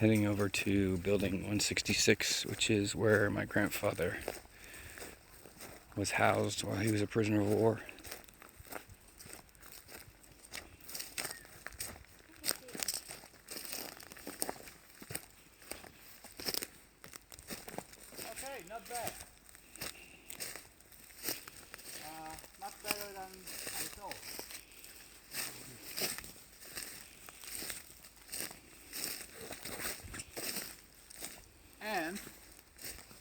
Heading over to building 166, which is where my grandfather was housed while he was a prisoner of war. Okay, not bad. Much better than I thought. And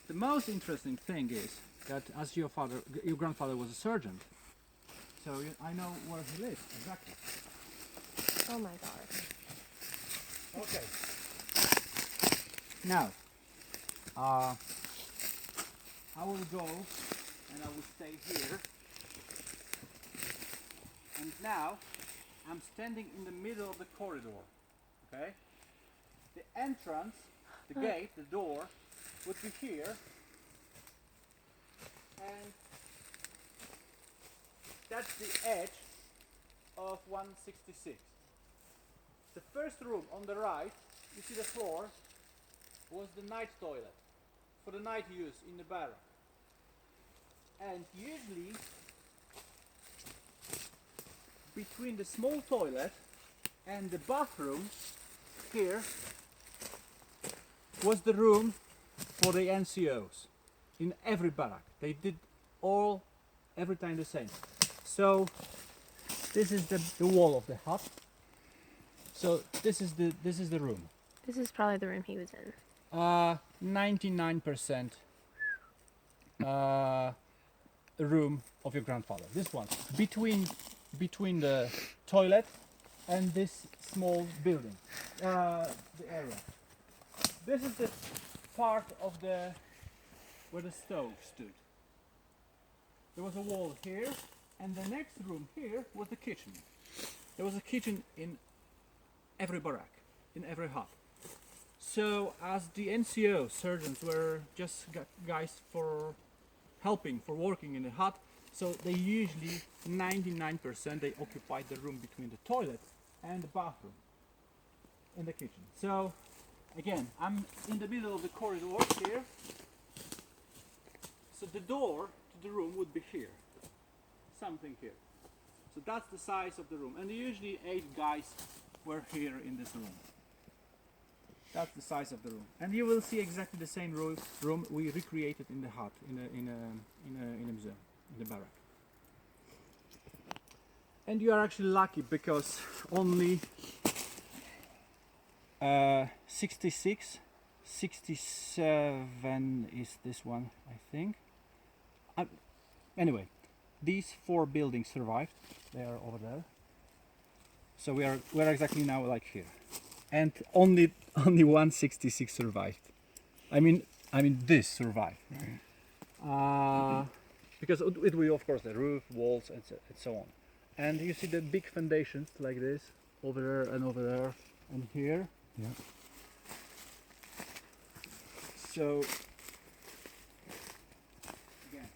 the most interesting thing is that as your grandfather was a surgeon, so I know where he lives exactly. Oh my god. Okay. Now, I will go and I will stay here. And now, I'm standing in the middle of the corridor. Okay? The entrance, the gate, the door, would be here. And that's the edge of 166. The first room on the right, you see the floor, was the night toilet for the night use in the barrack. And usually between the small toilet and the bathroom here was the room for the NCOs in every barrack. They did all every time the same. So this is the wall of the hut. So this is the room. This is probably the room he was in. 99% room of your grandfather. This one between the toilet and this small building, the area. This is the part of the where the stove stood. There was a wall here, and the next room here was the kitchen. There was a kitchen in every barrack, in every hut. So as the NCO surgeons were just guys for helping, for working in the hut, so they usually 99% they occupied the room between the toilet and the bathroom in the kitchen. So again, I'm in the middle of the corridor here. So the door to the room would be here, something here. So that's the size of the room, and usually 8 guys were here in this room. That's the size of the room, and you will see exactly the same room we recreated in the hut, in a museum, in the barrack. And you are actually lucky because only 66, 67 is this one, I think. Anyway, these 4 buildings survived. They are over there. So we're exactly now like here. And only 166 survived. I mean this survived, because it will of course the roof, walls, and so on. And you see the big foundations like this over there and over there and here. Yeah. So again,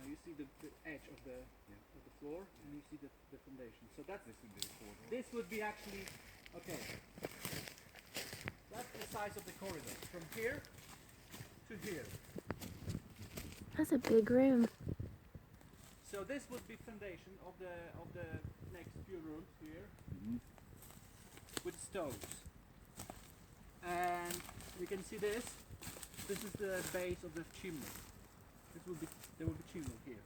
you see the edge of the floor, and you see the foundation. So that's this would be actually okay. That's the size of the corridor from here to here. That's a big room. So this would be foundation of the next few rooms here, with stoves. And you can see this. This is the base of the chimney. There will be chimney here.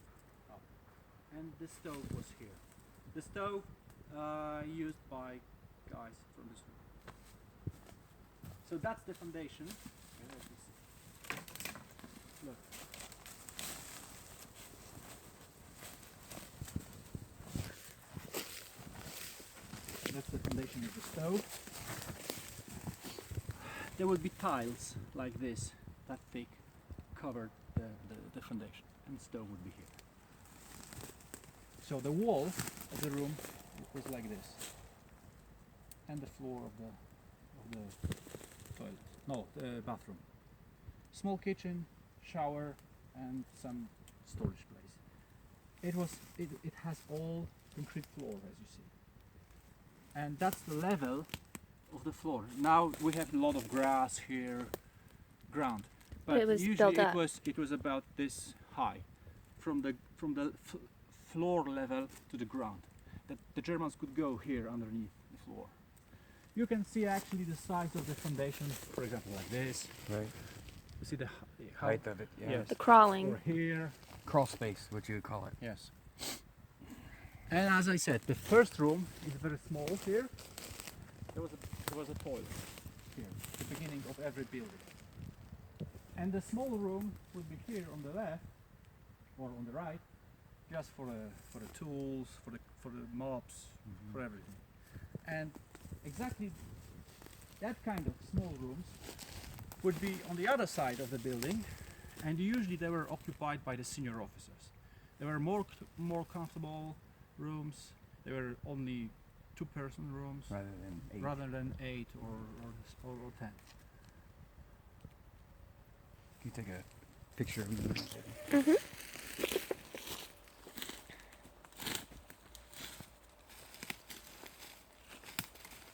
And the stove was here. The stove used by guys from this room. So that's the foundation. Look. That's the foundation of the stove. There will be tiles like this, that thick, covered the foundation, and the stove would be here. So the wall of the room was like this, and the floor of the toilet, no, the bathroom. Small kitchen, shower, and some storage place. It has all concrete floor, as you see, and that's the level of the floor. Now we have a lot of grass here, ground, but It was usually built up. it was about this high, from the floor level to the ground. That the Germans could go here underneath the floor. You can see actually the size of the foundation, for example, like this. Right. You see the how, Height of it. Yeah. Yes. The crawling. or here. Crawl space, what you would call it. Yes. And as I said, the first room is very small here. There was a toilet here, the beginning of every building. And the small room would be here on the left or on the right, just for the tools, for the mops, for everything. And exactly that kind of small rooms would be on the other side of the building, and usually they were occupied by the senior officers. They were more comfortable rooms. They were only two-person rooms Rather than 8. 8 or 10. Can you take a picture of me? Mm-hmm.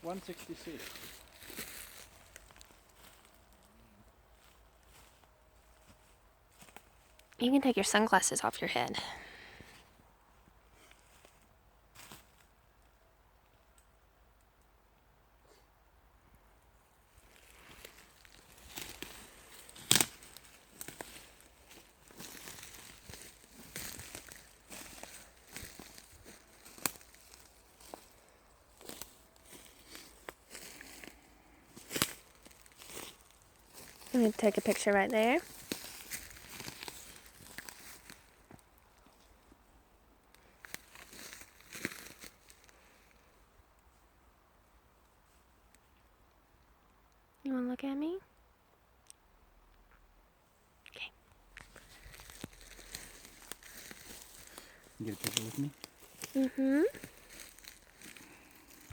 166. You can take your sunglasses off your head. I'm going to take a picture right there. You want to look at me? Okay. You get a picture with me? Mm-hmm.